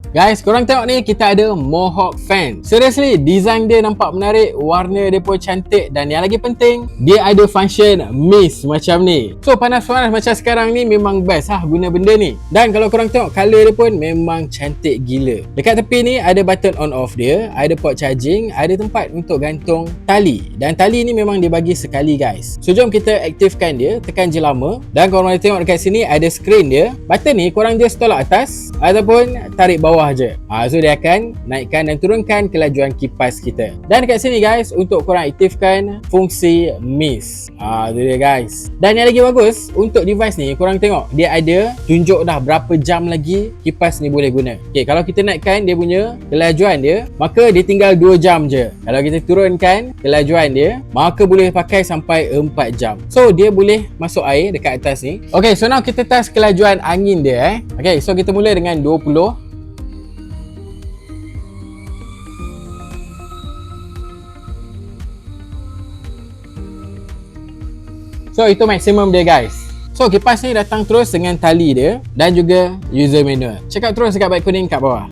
Guys, korang tengok ni, kita ada Mohawk fan. Seriously, design dia nampak menarik, warna dia pun cantik, dan yang lagi penting, dia ada function mist macam ni. So panas-panas macam sekarang ni memang best lah guna benda ni. Dan kalau korang tengok color dia pun memang cantik gila. Dekat tepi ni ada button on off dia, ada port charging, ada tempat untuk gantung tali. Dan tali ni memang dia bagi sekali guys. So jom kita aktifkan dia, tekan je lama. Dan korang boleh tengok dekat sini ada screen dia. Button ni korang just tolak atas ataupun tarik bawah je. So dia akan naikkan dan turunkan kelajuan kipas kita. Dan dekat sini guys, untuk korang aktifkan fungsi mist. Tu dia guys. Dan yang lagi bagus, untuk device ni korang tengok dia ada tunjuk dah berapa jam lagi kipas ni boleh guna. Okay, kalau kita naikkan dia punya kelajuan dia, maka dia tinggal 2 jam je. Kalau kita turunkan kelajuan dia, maka boleh pakai sampai 4 jam. So dia boleh masuk air dekat atas ni. Okay, so now kita test kelajuan angin dia Okay, so kita mula dengan 20. So itu maksimum dia guys. So kipas ni datang terus dengan tali dia dan juga user manual. Check out terus dekat beg kuning kat bawah.